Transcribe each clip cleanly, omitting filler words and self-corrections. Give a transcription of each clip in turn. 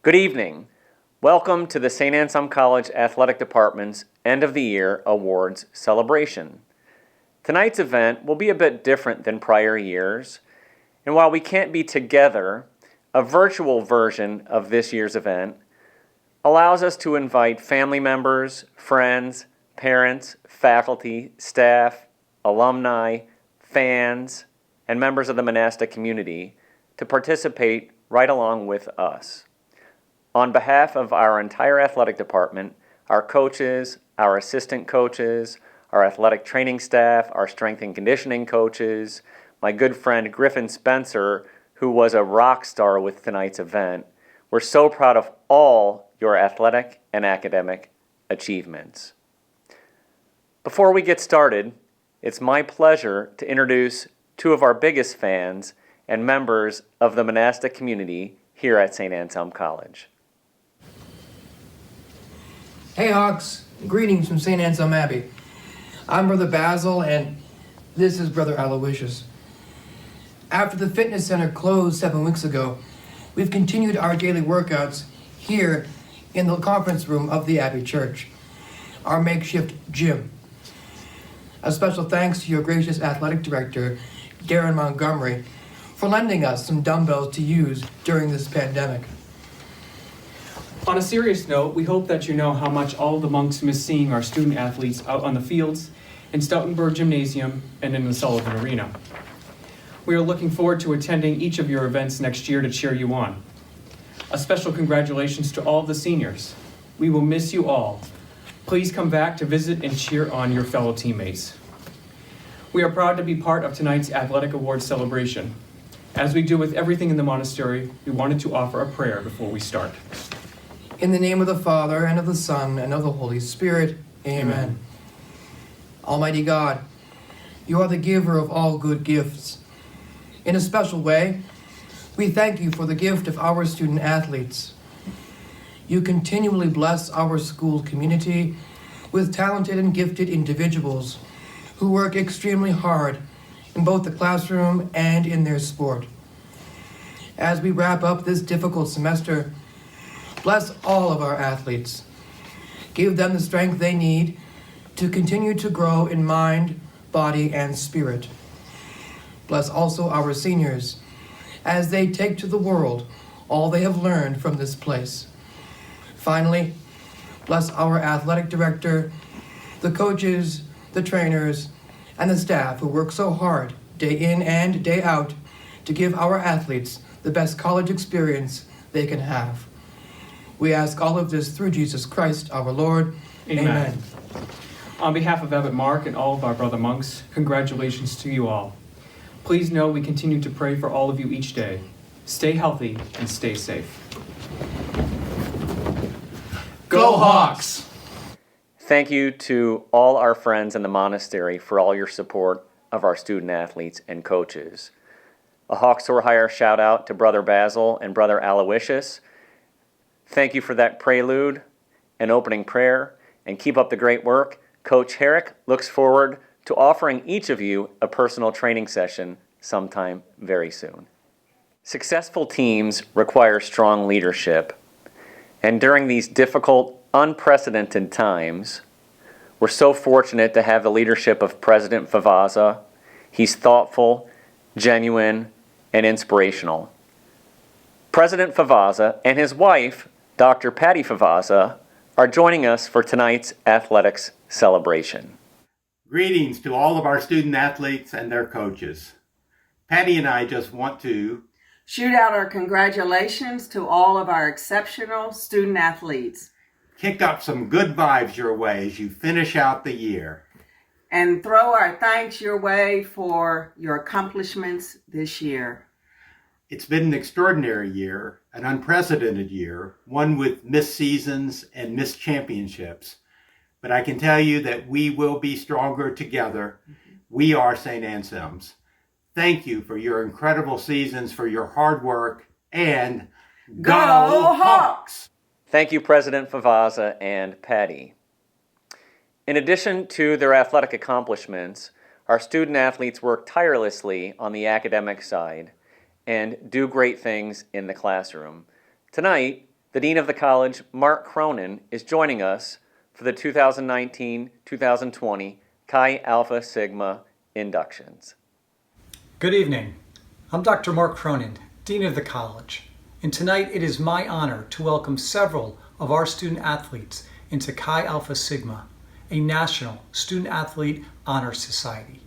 Good evening. Welcome to the St. Anselm College Athletic Department's End of the Year Awards celebration. Tonight's event will be a bit different than prior years, and while we can't be together, a virtual version of this year's event allows us to invite family members, friends, parents, faculty, staff, alumni, fans, and members of the monastic community to participate right along with us. On behalf of our entire athletic department, our coaches, our assistant coaches, our athletic training staff, our strength and conditioning coaches, my good friend Griffin Spencer, who was a rock star with tonight's event, we're so proud of all your athletic and academic achievements. Before we get started, it's my pleasure to introduce two of our biggest fans and members of the monastic community here at St. Anselm College. Hey Hawks, greetings from St. Anselm Abbey. I'm Brother Basil and this is Brother Aloysius. After the fitness center closed 7 weeks ago, we've continued our daily workouts here in the conference room of the Abbey Church, our makeshift gym. A special thanks to your gracious athletic director, Darren Montgomery, for lending us some dumbbells to use during this pandemic. On a serious note, we hope that you know how much all the monks miss seeing our student athletes out on the fields, in Stoutenburg Gymnasium, and in the Sullivan Arena. We are looking forward to attending each of your events next year to cheer you on. A special congratulations to all of the seniors. We will miss you all. Please come back to visit and cheer on your fellow teammates. We are proud to be part of tonight's Athletic Awards celebration. As we do with everything in the monastery, we wanted to offer a prayer before we start. In the name of the Father, and of the Son, and of the Holy Spirit, Amen. Almighty God, you are the giver of all good gifts. In a special way, we thank you for the gift of our student athletes. You continually bless our school community with talented and gifted individuals who work extremely hard in both the classroom and in their sport. As we wrap up this difficult semester, bless all of our athletes. Give them the strength they need to continue to grow in mind, body, and spirit. Bless also our seniors as they take to the world all they have learned from this place. Finally, bless our athletic director, the coaches, the trainers, and the staff who work so hard day in and day out to give our athletes the best college experience they can have. We ask all of this through Jesus Christ, our Lord. Amen. On behalf of Abbot Mark and all of our brother monks, congratulations to you all. Please know we continue to pray for all of you each day. Stay healthy and stay safe. Go Hawks! Thank you to all our friends in the monastery for all your support of our student athletes and coaches. A Hawks for Hire shout out to Brother Basil and Brother Aloysius. Thank you for that prelude and opening prayer, and keep up the great work. Coach Herrick looks forward to offering each of you a personal training session sometime very soon. Successful teams require strong leadership, and during these difficult, unprecedented times, we're so fortunate to have the leadership of President Favazza. He's thoughtful, genuine, and inspirational. President Favazza and his wife, Dr. Patty Favazza, are joining us for tonight's athletics celebration. Greetings to all of our student athletes and their coaches. Patty and I just want to shoot out our congratulations to all of our exceptional student athletes. Kick up some good vibes your way as you finish out the year. And throw our thanks your way for your accomplishments this year. It's been an extraordinary year, an unprecedented year, one with missed seasons and missed championships. But I can tell you that we will be stronger together. We are St. Anselm's. Thank you for your incredible seasons, for your hard work, and Go Hawks! Thank you, President Favazza and Patty. In addition to their athletic accomplishments, our student athletes work tirelessly on the academic side and do great things in the classroom. Tonight, the Dean of the College, Mark Cronin, is joining us for the 2019-2020 Chi Alpha Sigma inductions. Good evening. I'm Dr. Mark Cronin, Dean of the College, and tonight it is my honor to welcome several of our student athletes into Chi Alpha Sigma, a national student athlete honor society.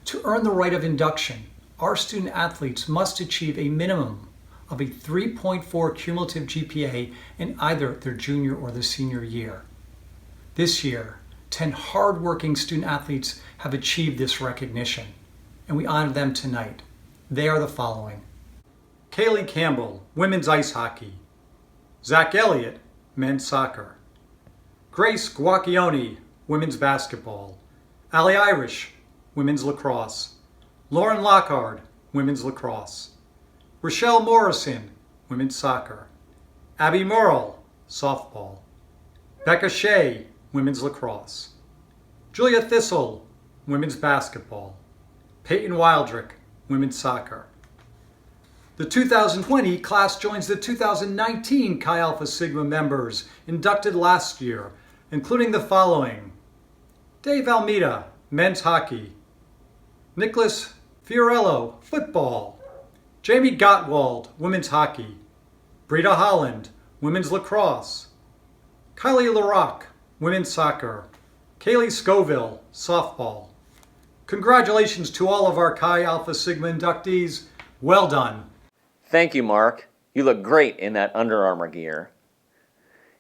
To earn the right of induction, our student athletes must achieve a minimum of a 3.4 cumulative GPA in either their junior or their senior year. This year, 10 hard-working student athletes have achieved this recognition, and we honor them tonight. They are the following: Kaylee Campbell, women's ice hockey; Zach Elliott, men's soccer; Grace Guacchione, women's basketball; Allie Irish, women's lacrosse; Lauren Lockhart, women's lacrosse; Rochelle Morrison, women's soccer; Abby Murrell, softball; Becca Shea, women's lacrosse; Julia Thistle, women's basketball; Peyton Wildrick, women's soccer. The 2020 class joins the 2019 Chi Alpha Sigma members inducted last year, including the following: Dave Almeida, men's hockey; Nicholas Fiorello, football; Jamie Gottwald, women's hockey; Brita Holland, women's lacrosse; Kylie LaRock, women's soccer; Kaylee Scoville, softball. Congratulations to all of our Chi Alpha Sigma inductees. Well done. Thank you, Mark. You look great in that Under Armour gear.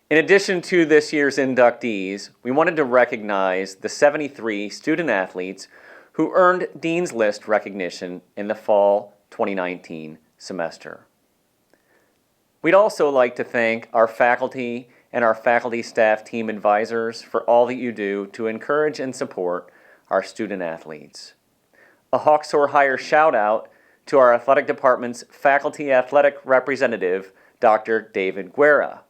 In addition to this year's inductees, we wanted to recognize the 73 student athletes who earned Dean's List recognition in the fall 2019 semester. We'd also like to thank our faculty and our faculty staff team advisors for all that you do to encourage and support our student athletes. A Hawks Soar Higher shout out to our athletic department's faculty athletic representative, Dr. David Guerra.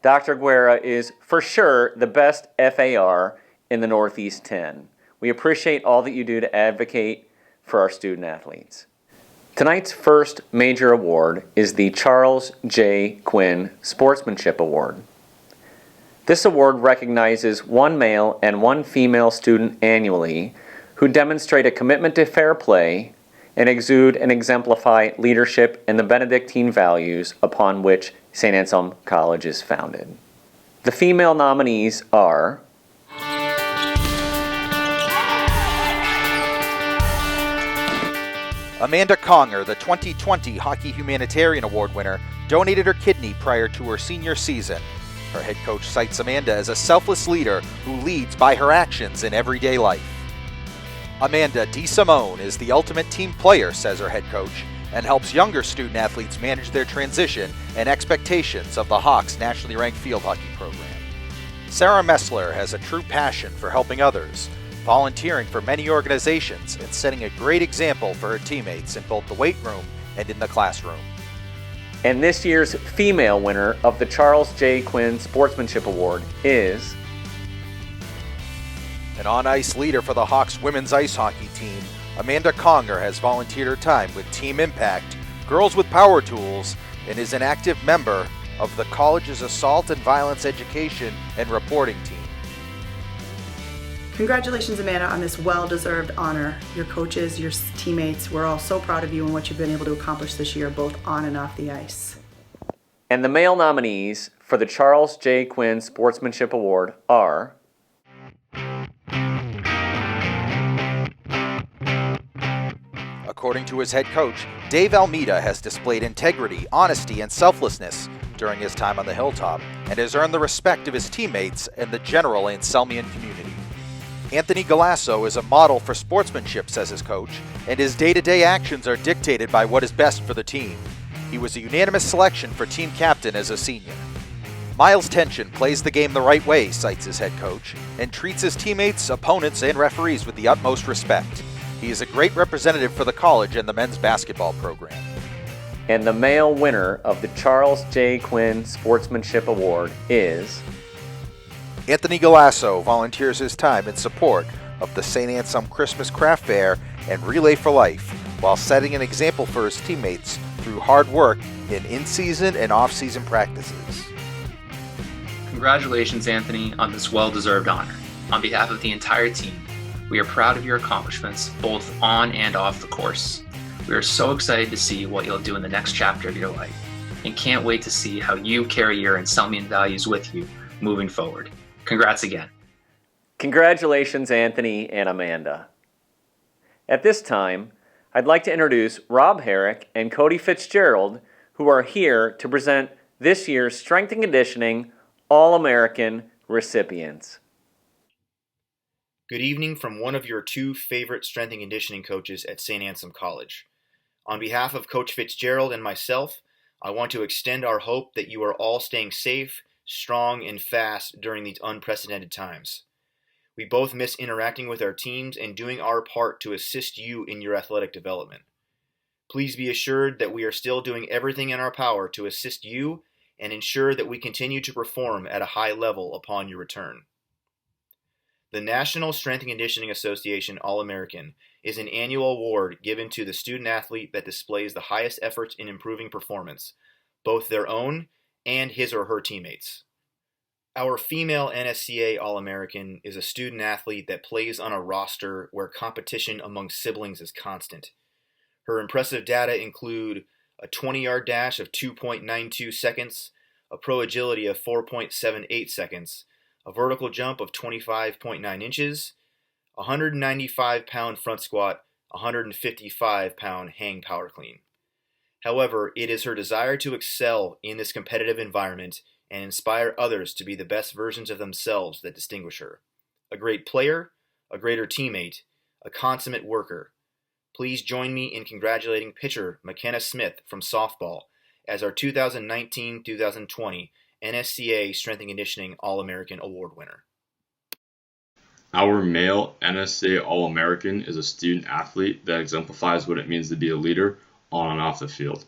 Dr. Guerra is for sure the best FAR in the Northeast 10. We appreciate all that you do to advocate for our student athletes. Tonight's first major award is the Charles J. Quinn Sportsmanship Award. This award recognizes one male and one female student annually who demonstrate a commitment to fair play and exude and exemplify leadership and the Benedictine values upon which St. Anselm College is founded. The female nominees are Amanda Conger, the 2020 Hockey Humanitarian Award winner, donated her kidney prior to her senior season. Her head coach cites Amanda as a selfless leader who leads by her actions in everyday life. Amanda DeSimone is the ultimate team player, says her head coach, and helps younger student athletes manage their transition and expectations of the Hawks' nationally ranked field hockey program. Sarah Messler has a true passion for helping others, volunteering for many organizations and setting a great example for her teammates in both the weight room and in the classroom. And this year's female winner of the Charles J. Quinn Sportsmanship Award is an on-ice leader for the Hawks women's ice hockey team. Amanda Conger has volunteered her time with Team Impact, Girls with Power Tools, and is an active member of the college's Assault and Violence Education and Reporting team. Congratulations, Amanda, on this well-deserved honor. Your coaches, your teammates, we're all so proud of you and what you've been able to accomplish this year, both on and off the ice. And the male nominees for the Charles J. Quinn Sportsmanship Award are According to his head coach, Dave Almeida has displayed integrity, honesty, and selflessness during his time on the Hilltop and has earned the respect of his teammates and the general Anselmian community. Anthony Galasso is a model for sportsmanship, says his coach, and his day-to-day actions are dictated by what is best for the team. He was a unanimous selection for team captain as a senior. Miles Tension plays the game the right way, cites his head coach, and treats his teammates, opponents, and referees with the utmost respect. He is a great representative for the college and the men's basketball program. And the male winner of the Charles J. Quinn Sportsmanship Award is Anthony Galasso volunteers his time in support of the St. Anselm Christmas Craft Fair and Relay for Life, while setting an example for his teammates through hard work in in-season and off-season practices. Congratulations, Anthony, on this well-deserved honor. On behalf of the entire team, we are proud of your accomplishments, both on and off the course. We are so excited to see what you'll do in the next chapter of your life, and can't wait to see how you carry your Anselmian values with you moving forward. Congrats again. Congratulations, Anthony and Amanda. At this time, I'd like to introduce Rob Herrick and Cody Fitzgerald, who are here to present this year's Strength and Conditioning All-American recipients. Good evening from one of your two favorite strength and conditioning coaches at St. Anselm College. On behalf of Coach Fitzgerald and myself, I want to extend our hope that you are all staying safe, strong, and fast during these unprecedented times. We both miss interacting with our teams and doing our part to assist you in your athletic development. Please be assured that we are still doing everything in our power to assist you and ensure that we continue to perform at a high level upon your return. The National Strength and Conditioning Association All-American is an annual award given to the student athlete that displays the highest efforts in improving performance, both their own and his or her teammates. Our female NSCA All-American is a student athlete that plays on a roster where competition among siblings is constant. Her impressive data include a 20-yard dash of 2.92 seconds, a pro agility of 4.78 seconds, a vertical jump of 25.9 inches, a 195-pound front squat, a 155-pound hang power clean. However, it is her desire to excel in this competitive environment and inspire others to be the best versions of themselves that distinguish her. A great player, a greater teammate, a consummate worker. Please join me in congratulating pitcher McKenna Smith from softball as our 2019-2020 NSCA Strength and Conditioning All-American Award winner. Our male NSCA All-American is a student athlete that exemplifies what it means to be a leader on and off the field.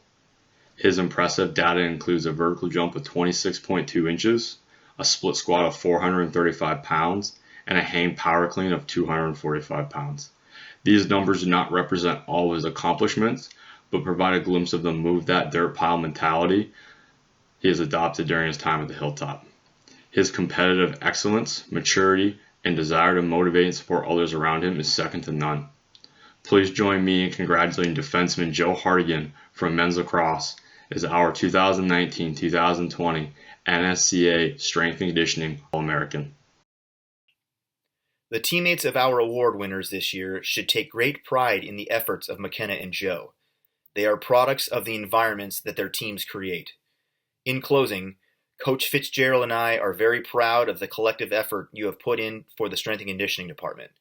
His impressive data includes a vertical jump of 26.2 inches, a split squat of 435 pounds, and a hang power clean of 245 pounds. These numbers do not represent all of his accomplishments, but provide a glimpse of the move that dirt pile mentality he has adopted during his time at the hilltop. His competitive excellence, maturity, and desire to motivate and support others around him is second to none. Please join me in congratulating defenseman Joe Hardigan from men's lacrosse as our 2019-2020 NSCA Strength and Conditioning All-American. The teammates of our award winners this year should take great pride in the efforts of McKenna and Joe. They are products of the environments that their teams create. In closing, Coach Fitzgerald and I are very proud of the collective effort you have put in for the Strength and Conditioning Department.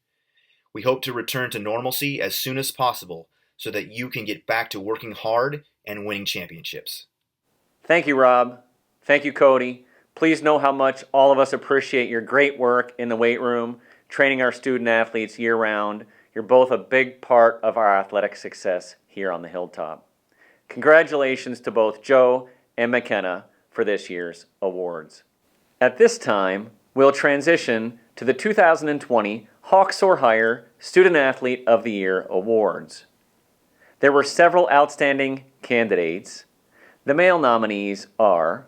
We hope to return to normalcy as soon as possible so that you can get back to working hard and winning championships. Thank you, Rob. Thank you, Cody. Please know how much all of us appreciate your great work in the weight room, training our student athletes year-round. You're both a big part of our athletic success here on the Hilltop. Congratulations to both Joe and McKenna for this year's awards. At this time, we'll transition to the 2020 Soar Higher Student Athlete of the Year Awards. There were several outstanding candidates. The male nominees are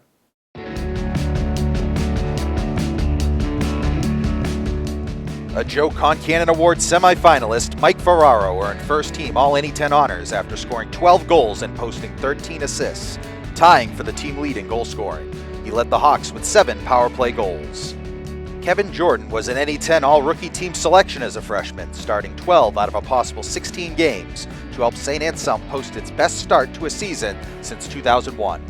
A Joe Concannon Award semifinalist, Mike Ferraro, earned first-team All-Any-10 honors after scoring 12 goals and posting 13 assists, tying for the team lead in goal scoring. He led the Hawks with 7 power play goals. Kevin Jordan was an Any-10 All-Rookie team selection as a freshman, starting 12 out of a possible 16 games to help St. Anselm post its best start to a season since 2001.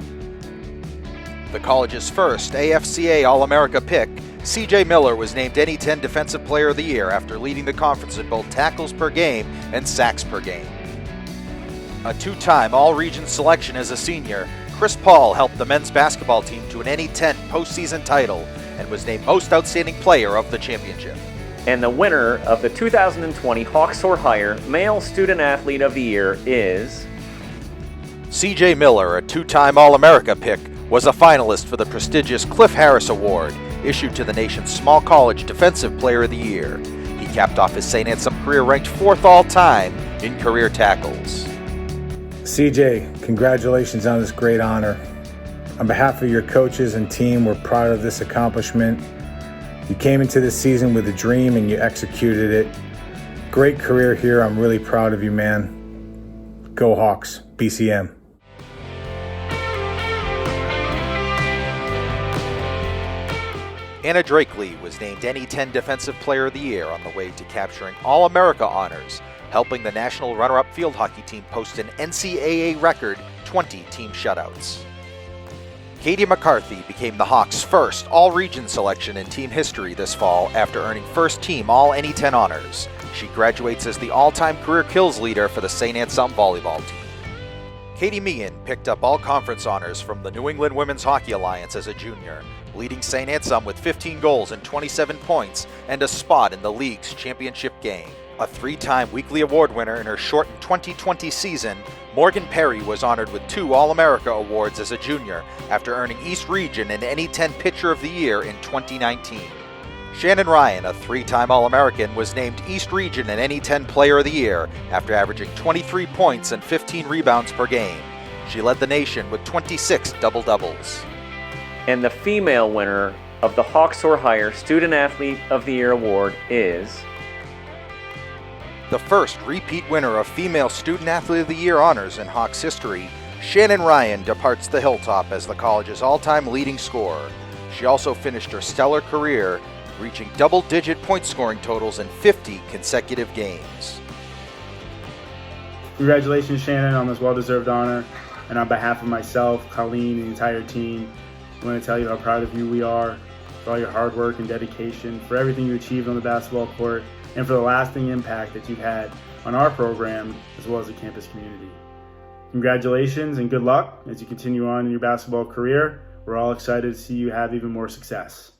The college's first AFCA All-America pick, C.J. Miller was named Any-10 Defensive Player of the Year after leading the conference in both tackles per game and sacks per game. A 2-time All-Region selection as a senior, Chris Paul helped the men's basketball team to an Any-10 postseason title and was named Most Outstanding Player of the championship. And the winner of the 2020 Soar Higher Male Student Athlete of the Year is C.J. Miller, a 2-time All-America pick, was a finalist for the prestigious Cliff Harris Award, issued to the nation's small college Defensive Player of the Year. He capped off his St. Anselm career ranked 4th all-time in career tackles. CJ, congratulations on this great honor. On behalf of your coaches and team, we're proud of this accomplishment. You came into this season with a dream and you executed it. Great career here. I'm really proud of you, man. Go Hawks, BCM. Anna Drakely was named NE10 Defensive Player of the Year on the way to capturing All-America honors, helping the national runner-up field hockey team post an NCAA record 20 team shutouts. Katie McCarthy became the Hawks' first all-region selection in team history this fall after earning first-team All-NE10 honors. She graduates as the all-time career kills leader for the St. Anselm volleyball team. Katie Meehan picked up all-conference honors from the New England Women's Hockey Alliance as a junior, leading St. Anselm with 15 goals and 27 points and a spot in the league's championship game. A three-time weekly award winner in her shortened 2020 season, Morgan Perry was honored with 2 All-America awards as a junior after earning East Region and NE10 Pitcher of the Year in 2019. Shannon Ryan, a 3-time All-American, was named East Region and NE10 Player of the Year after averaging 23 points and 15 rebounds per game. She led the nation with 26 double-doubles. And the female winner of the Hawks or Higher Student Athlete of the Year award is the first repeat winner of Female Student Athlete of the Year honors in Hawks history. Shannon Ryan departs the hilltop as the college's all-time leading scorer. She also finished her stellar career, reaching double-digit point scoring totals in 50 consecutive games. Congratulations, Shannon, on this well-deserved honor. And on behalf of myself, Colleen, and the entire team, I want to tell you how proud of you we are for all your hard work and dedication, for everything you achieved on the basketball court, and for the lasting impact that you've had on our program as well as the campus community. Congratulations and good luck as you continue on in your basketball career. We're all excited to see you have even more success.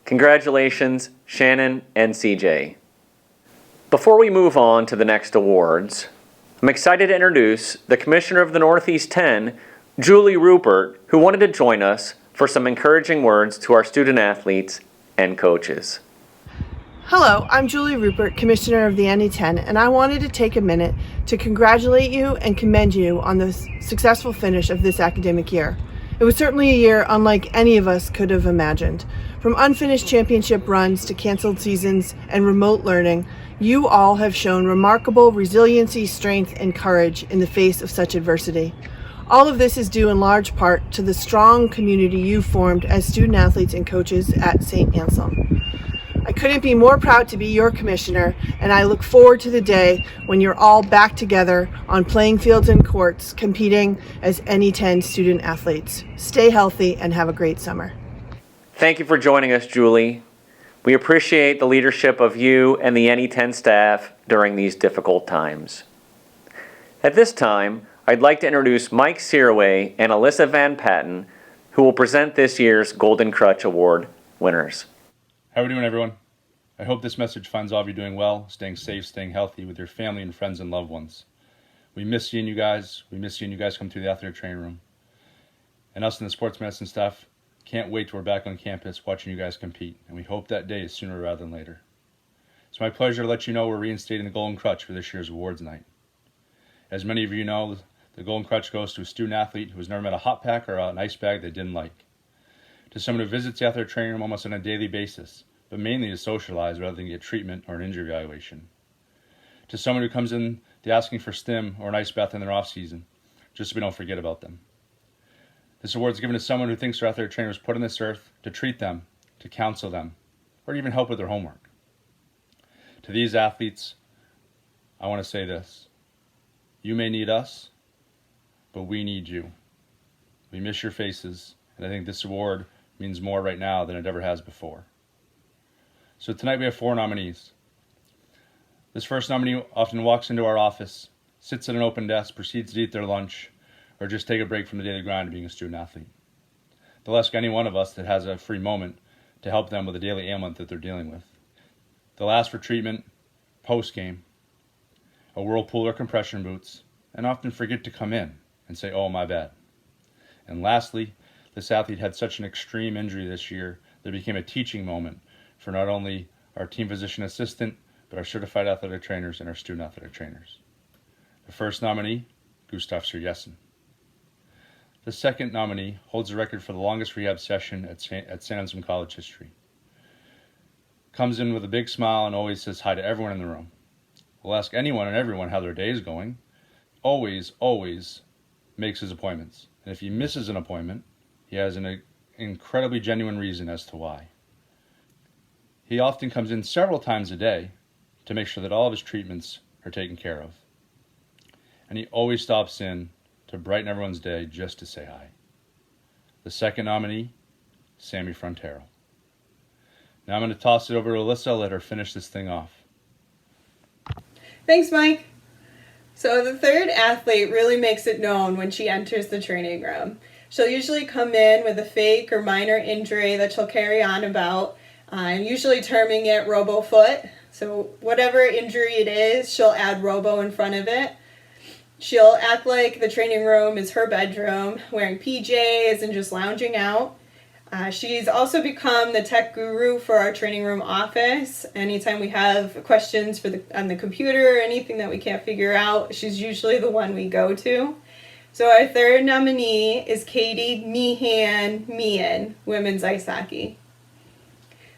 Congratulations, Shannon and CJ. Before we move on to the next awards, I'm excited to introduce the Commissioner of the Northeast 10, Julie Rupert, who wanted to join us for some encouraging words to our student athletes and coaches. Hello, I'm Julie Rupert, Commissioner of the NE10, and I wanted to take a minute to congratulate you and commend you on the successful finish of this academic year. It was certainly a year unlike any of us could have imagined. From unfinished championship runs to canceled seasons and remote learning, you all have shown remarkable resiliency, strength, and courage in the face of such adversity. All of this is due in large part to the strong community you formed as student athletes and coaches at St. Anselm. I couldn't be more proud to be your commissioner, and I look forward to the day when you're all back together on playing fields and courts, competing as NE10 student athletes. Stay healthy and have a great summer. Thank you for joining us, Julie. We appreciate the leadership of you and the NE10 staff during these difficult times. At this time, I'd like to introduce Mike Searway and Alyssa Van Patten, who will present this year's Golden Crutch Award winners. How are we doing, everyone? I hope this message finds all of you doing well, staying safe, staying healthy with your family and friends and loved ones. We miss seeing you guys. We miss seeing you guys come through the athletic training room. And us in the sports medicine staff can't wait till we're back on campus watching you guys compete, and we hope that day is sooner rather than later. It's my pleasure to let you know we're reinstating the Golden Crutch for this year's awards night. As many of you know, the Golden Crutch goes to a student athlete who has never met a hot pack or an ice bag they didn't like. To someone who visits the athletic training room almost on a daily basis, but mainly to socialize rather than get treatment or an injury evaluation. To someone who comes in asking for stim or an ice bath in their off season, just so we don't forget about them. This award is given to someone who thinks their athletic trainer was put on this earth to treat them, to counsel them, or even help with their homework. To these athletes, I want to say this. You may need us, but we need you. We miss your faces, and I think this award means more right now than it ever has before. So tonight we have 4 nominees. This first nominee often walks into our office, sits at an open desk, proceeds to eat their lunch, or just take a break from the daily grind of being a student athlete. They'll ask any one of us that has a free moment to help them with a daily ailment that they're dealing with. They'll ask for treatment, post-game, a whirlpool or compression boots, and often forget to come in and say, "Oh, my bad." And lastly, this athlete had such an extreme injury this year that it became a teaching moment for not only our team physician assistant, but our certified athletic trainers and our student athletic trainers. The first nominee Gustav Surjessen. The second nominee holds the record for the longest rehab session at St. Anselm College history. Comes in with a big smile and always says hi to everyone in the room. Will ask anyone and everyone how their day is going. Always makes his appointments. And if he misses an appointment, he has an incredibly genuine reason as to why. He often comes in several times a day to make sure that all of his treatments are taken care of. And he always stops in to brighten everyone's day just to say hi. The second nominee, Sammy Frontero. Now I'm going to toss it over to Alyssa, let her finish this thing off. Thanks, Mike. So the third athlete really makes it known when she enters the training room. She'll usually come in with a fake or minor injury that she'll carry on about, usually terming it robo-foot. So whatever injury it is, she'll add robo in front of it. She'll act like the training room is her bedroom, wearing PJs and just lounging out. She's also become the tech guru for our training room office. Anytime we have questions on the computer or anything that we can't figure out, she's usually the one we go to. So our third nominee is Katie Meehan, women's ice hockey.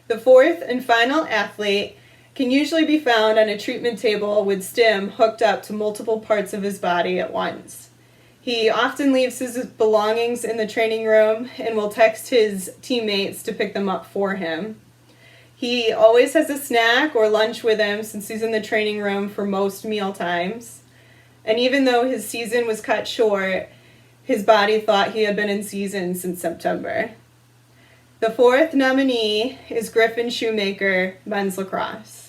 The fourth and final athlete can usually be found on a treatment table with stim hooked up to multiple parts of his body at once. He often leaves his belongings in the training room and will text his teammates to pick them up for him. He always has a snack or lunch with him since he's in the training room for most meal times. And even though his season was cut short, his body thought he had been in season since September. The fourth nominee is Griffin Shoemaker, men's lacrosse.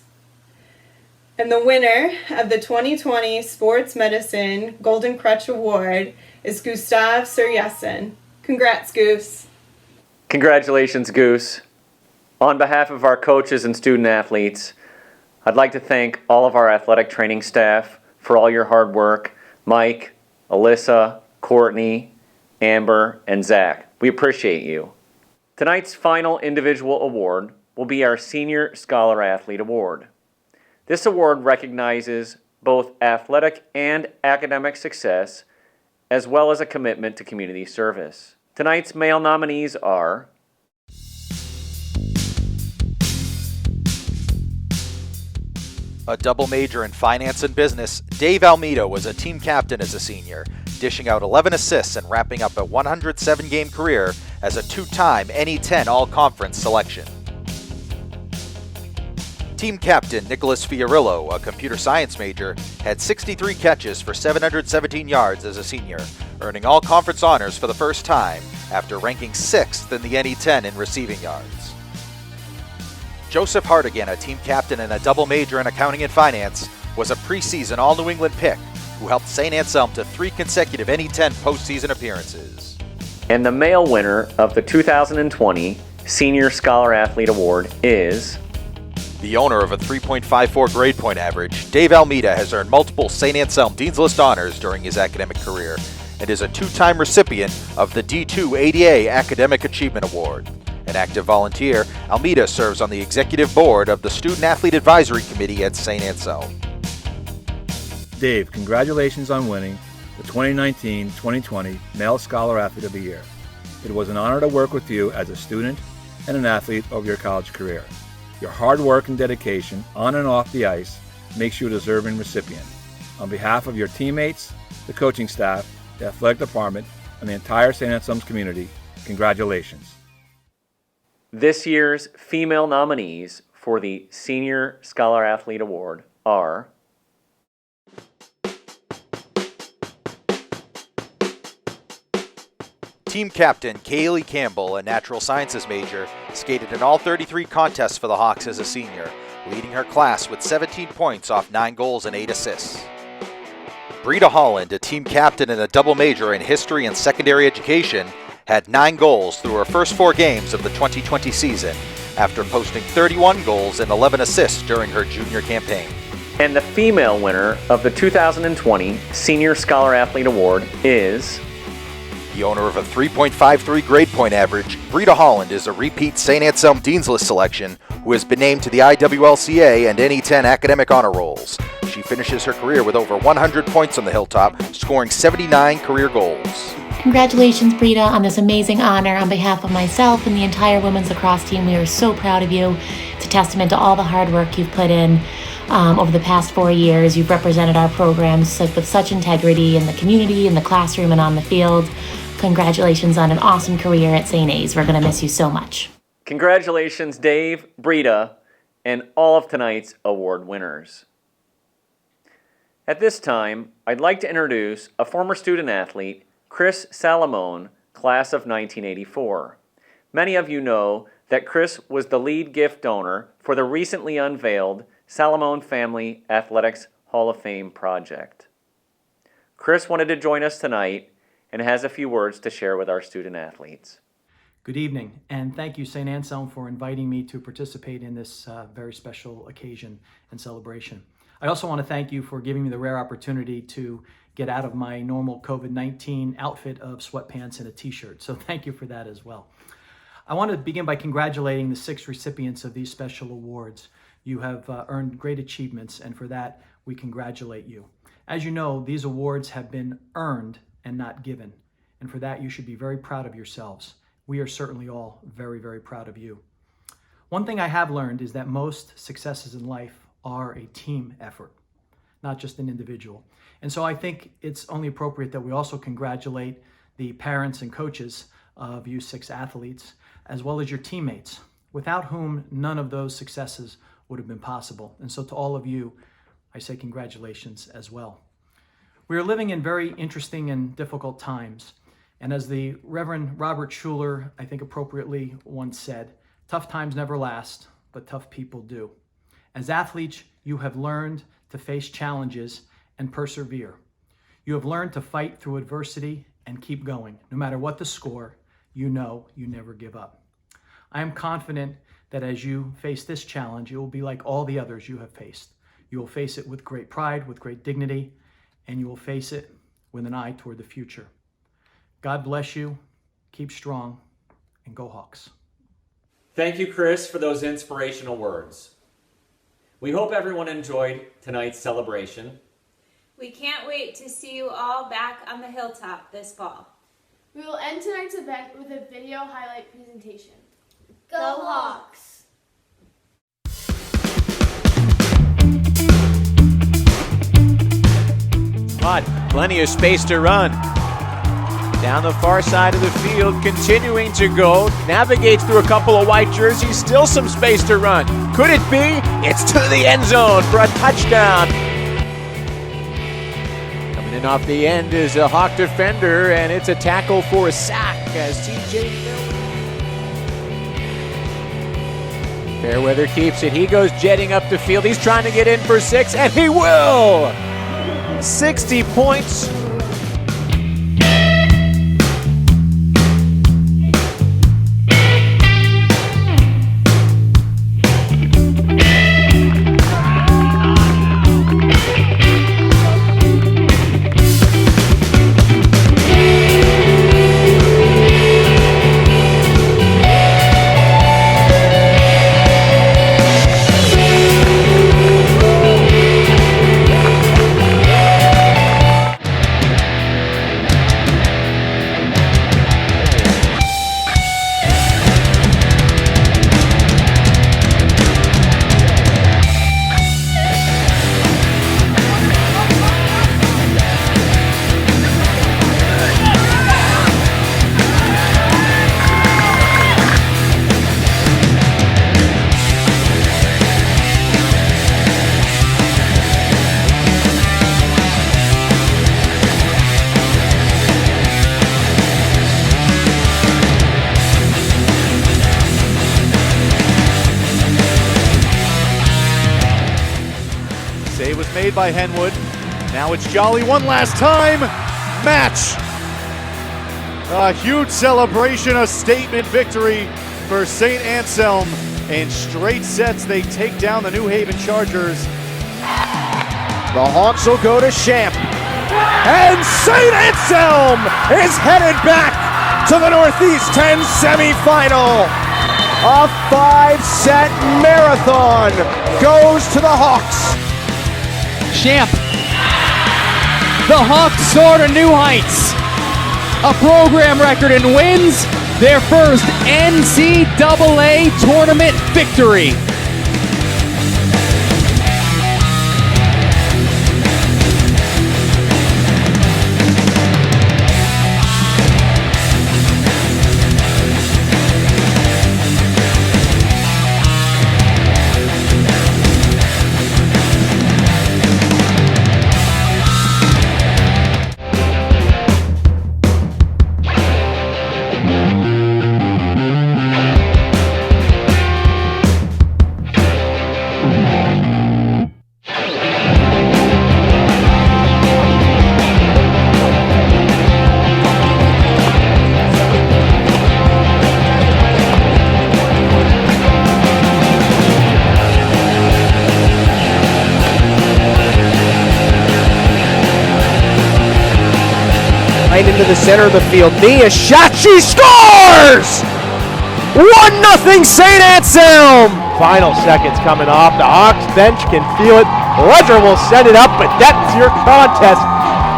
And the winner of the 2020 Sports Medicine Golden Crutch Award is Gustav Surjessen. Congrats, Goose. Congratulations, Goose. On behalf of our coaches and student athletes, I'd like to thank all of our athletic training staff for all your hard work. Mike, Alyssa, Courtney, Amber, and Zach. We appreciate you. Tonight's final individual award will be our Senior Scholar Athlete Award. This award recognizes both athletic and academic success, as well as a commitment to community service. Tonight's male nominees are A double major in finance and business, Dave Almeida was a team captain as a senior, dishing out 11 assists and wrapping up a 107-game career as a two-time NE10 All-Conference selection. Team captain Nicholas Fiorillo, a computer science major, had 63 catches for 717 yards as a senior, earning all-conference honors for the first time after ranking 6th in the NE10 in receiving yards. Joseph Hartigan, a team captain and a double major in accounting and finance, was a preseason All-New England pick who helped St. Anselm to 3 consecutive NE10 postseason appearances. And the male winner of the 2020 Senior Scholar Athlete Award is the owner of a 3.54 grade point average. Dave Almeida has earned multiple St. Anselm Dean's List honors during his academic career and is a 2-time recipient of the D2 ADA Academic Achievement Award. An active volunteer, Almeida serves on the executive board of the Student Athlete Advisory Committee at St. Anselm. Dave, congratulations on winning the 2019-2020 Male Scholar Athlete of the Year. It was an honor to work with you as a student and an athlete over your college career. Your hard work and dedication on and off the ice makes you a deserving recipient. On behalf of your teammates, the coaching staff, the athletic department, and the entire St. Anselm's community, congratulations. This year's female nominees for the Senior Scholar Athlete Award are Team captain Kaylee Campbell, a natural sciences major, skated in all 33 contests for the Hawks as a senior, leading her class with 17 points off 9 goals and 8 assists. Brita Holland, a team captain and a double major in history and secondary education, had 9 goals through her first 4 games of the 2020 season, after posting 31 goals and 11 assists during her junior campaign. And the female winner of the 2020 Senior Scholar Athlete Award is the owner of a 3.53 grade point average. Brita Holland is a repeat St. Anselm Dean's List selection who has been named to the IWLCA and NE10 academic honor rolls. She finishes her career with over 100 points on the Hilltop, scoring 79 career goals. Congratulations, Brita, on this amazing honor. On behalf of myself and the entire women's lacrosse team, we are so proud of you. It's a testament to all the hard work you've put in over the past 4 years. You've represented our programs with such integrity in the community, in the classroom, and on the field. Congratulations on an awesome career at St. A's. We're going to miss you so much. Congratulations, Dave, Brita, and all of tonight's award winners. At this time, I'd like to introduce a former student athlete, Chris Salamone, class of 1984. Many of you know that Chris was the lead gift donor for the recently unveiled Salamone Family Athletics Hall of Fame project. Chris wanted to join us tonight and has a few words to share with our student athletes. Good evening, and thank you, St. Anselm, for inviting me to participate in this very special occasion and celebration. I also want to thank you for giving me the rare opportunity to get out of my normal COVID-19 outfit of sweatpants and a t-shirt, so thank you for that as well. I want to begin by congratulating the 6 recipients of these special awards. You have earned great achievements, and for that, we congratulate you. As you know, these awards have been earned and not given, and for that, you should be very proud of yourselves. We are certainly all very, very proud of you. One thing I have learned is that most successes in life are a team effort, not just an individual. And so I think it's only appropriate that we also congratulate the parents and coaches of you 6 athletes, as well as your teammates, without whom none of those successes would have been possible. And so to all of you, I say congratulations as well. We are living in very interesting and difficult times. And as the Reverend Robert Schuller, I think appropriately once said, tough times never last, but tough people do. As athletes, you have learned to face challenges and persevere. You have learned to fight through adversity and keep going. No matter what the score, you know you never give up. I am confident that as you face this challenge, you will be like all the others you have faced. You will face it with great pride, with great dignity, and you will face it with an eye toward the future. God bless you, keep strong, and go Hawks. Thank you, Chris, for those inspirational words. We hope everyone enjoyed tonight's celebration. We can't wait to see you all back on the hilltop this fall. We will end tonight's event with a video highlight presentation. Go Hawks! Hot, plenty of space to run. Down the far side of the field, continuing to go, navigates through a couple of white jerseys, still some space to run. Could it be? It's to the end zone for a touchdown. Coming in off the end is a Hawk defender, and it's a tackle for a sack as TJ Fairweather keeps it. He goes jetting up the field. He's trying to get in for 6, and he will! 60 points. Made by Henwood. Now it's Jolly one last time. Match. A huge celebration, a statement victory for St. Anselm. In straight sets, they take down the New Haven Chargers. The Hawks will go to Champ. And St. Anselm is headed back to the Northeast 10 semifinal. A 5-set marathon goes to the Hawks. champ. The Hawks soar to new heights. A program record in wins, their first NCAA tournament victory. Right into the center of the field. Nia shot, she scores! 1-0 St. Anselm! Final seconds coming off. The Hawks bench can feel it. Ledger will send it up, but that's your contest.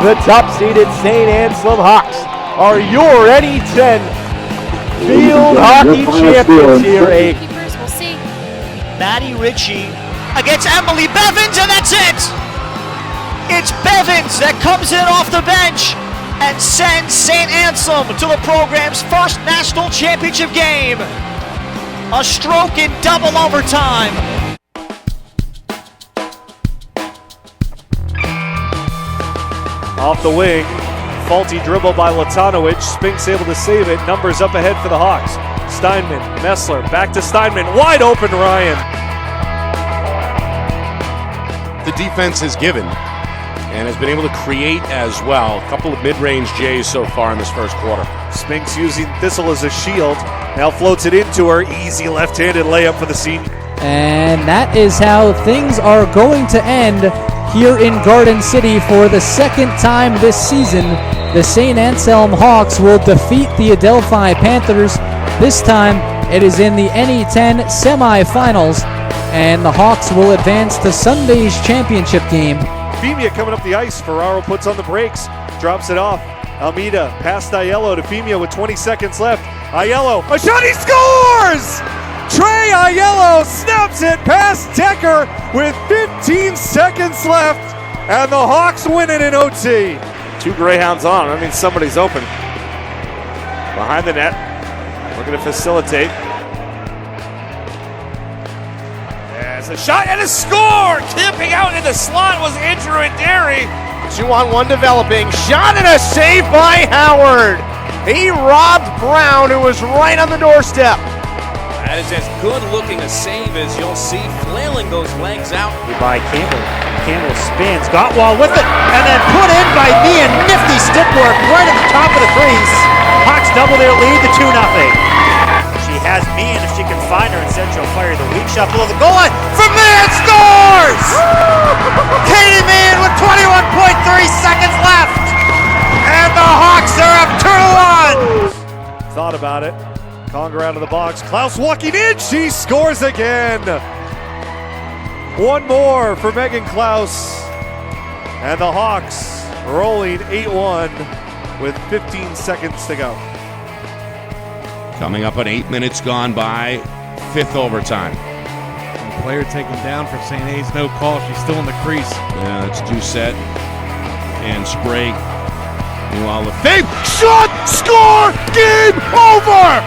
The top-seeded St. Anselm Hawks are your NE10 field hockey champions here. We'll see. Maddie Ritchie against Emily Bevins, and that's it! It's Bevins that comes in off the bench and sends St. Anselm to the program's first national championship game. A stroke in double overtime. Off the wing, faulty dribble by Latanowicz. Spinks able to save it. Numbers up ahead for the Hawks. Steinman, Messler, back to Steinman. Wide open Ryan. The defense has given and has been able to create as well. A couple of mid-range J's so far in this first quarter. Spinks using Thistle as a shield. Now floats it into her. Easy left-handed layup for the senior. And that is how things are going to end here in Garden City for the second time this season. The St. Anselm Hawks will defeat the Adelphi Panthers. This time it is in the NE10 semifinals, and the Hawks will advance to Sunday's championship game. Femia coming up the ice. Ferraro puts on the brakes, drops it off. Almeida past Aiello to Femia with 20 seconds left. Aiello, a shot, he scores! Trey Aiello snaps it past Decker with 15 seconds left, and the Hawks win it in OT. Two Greyhounds on. That means somebody's open. Behind the net, looking to facilitate. There's a shot and a score! Camping out in the slot was Andrew and Derry. 2-on-1 developing. Shot and a save by Howard. He robbed Brown, who was right on the doorstep. That is as good looking a save as you'll see, flailing those legs out. By Campbell. Campbell spins, got wall with it, and then put in by Meehan. Nifty stick work right at the top of the crease. Hawks double their lead to 2-0. She has Meehan if she can find her. Instead, she'll fire the weak shot below the goal line. From Meehan scores! Katie Meehan with 21.3 seconds left. And the Hawks are up 2-1. Thought about it. Conger out of the box. Klaus walking in. She scores again. One more for Megan Klaus. And the Hawks rolling 8-1 with 15 seconds to go. Coming up on 8 minutes gone by, fifth overtime. The player taken down for St. A's, no call. She's still in the crease. Yeah, it's Doucette and Sprague. Meanwhile, the fake shot, score, game over!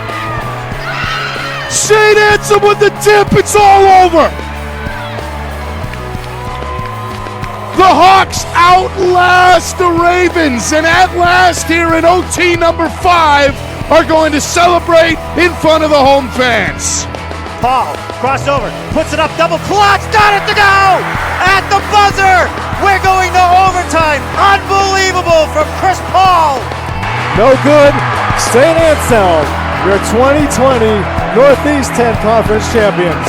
St. Anselm with the tip, it's all over! The Hawks outlast the Ravens, and at last here in OT number 5 are going to celebrate in front of the home fans. Paul, crossover, puts it up, double clutch, got it to go! At the buzzer! We're going to overtime! Unbelievable from Chris Paul! No good. St. Anselm, your 2020 Northeast 10 Conference champions.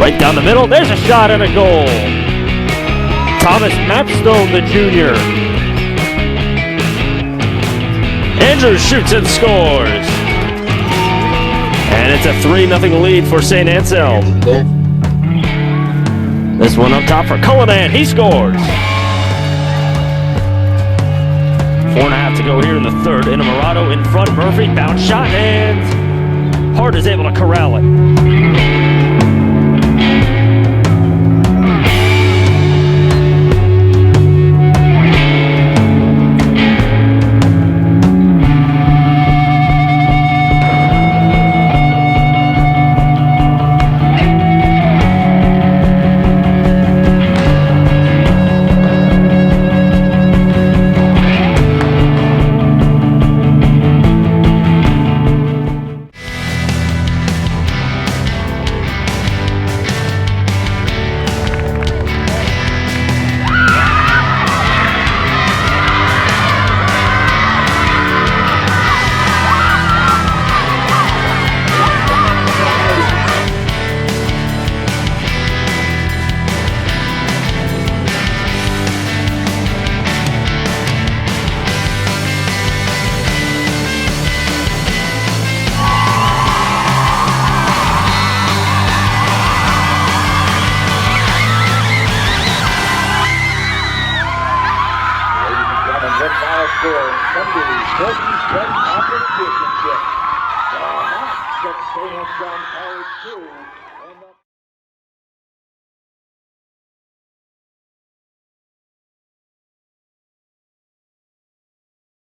Right down the middle, there's a shot and a goal. Thomas Mapstone, the junior. Andrews shoots and scores. And it's a 3-0 lead for St. Anselm. This one up top for Cullinan, he scores. 4.5 to go here in the third. Inamorado in front, Murphy, bounce shot, and Hart is able to corral it. Sunday's Big Ten Conference Championship. The Hawks at St. Anselm College 2.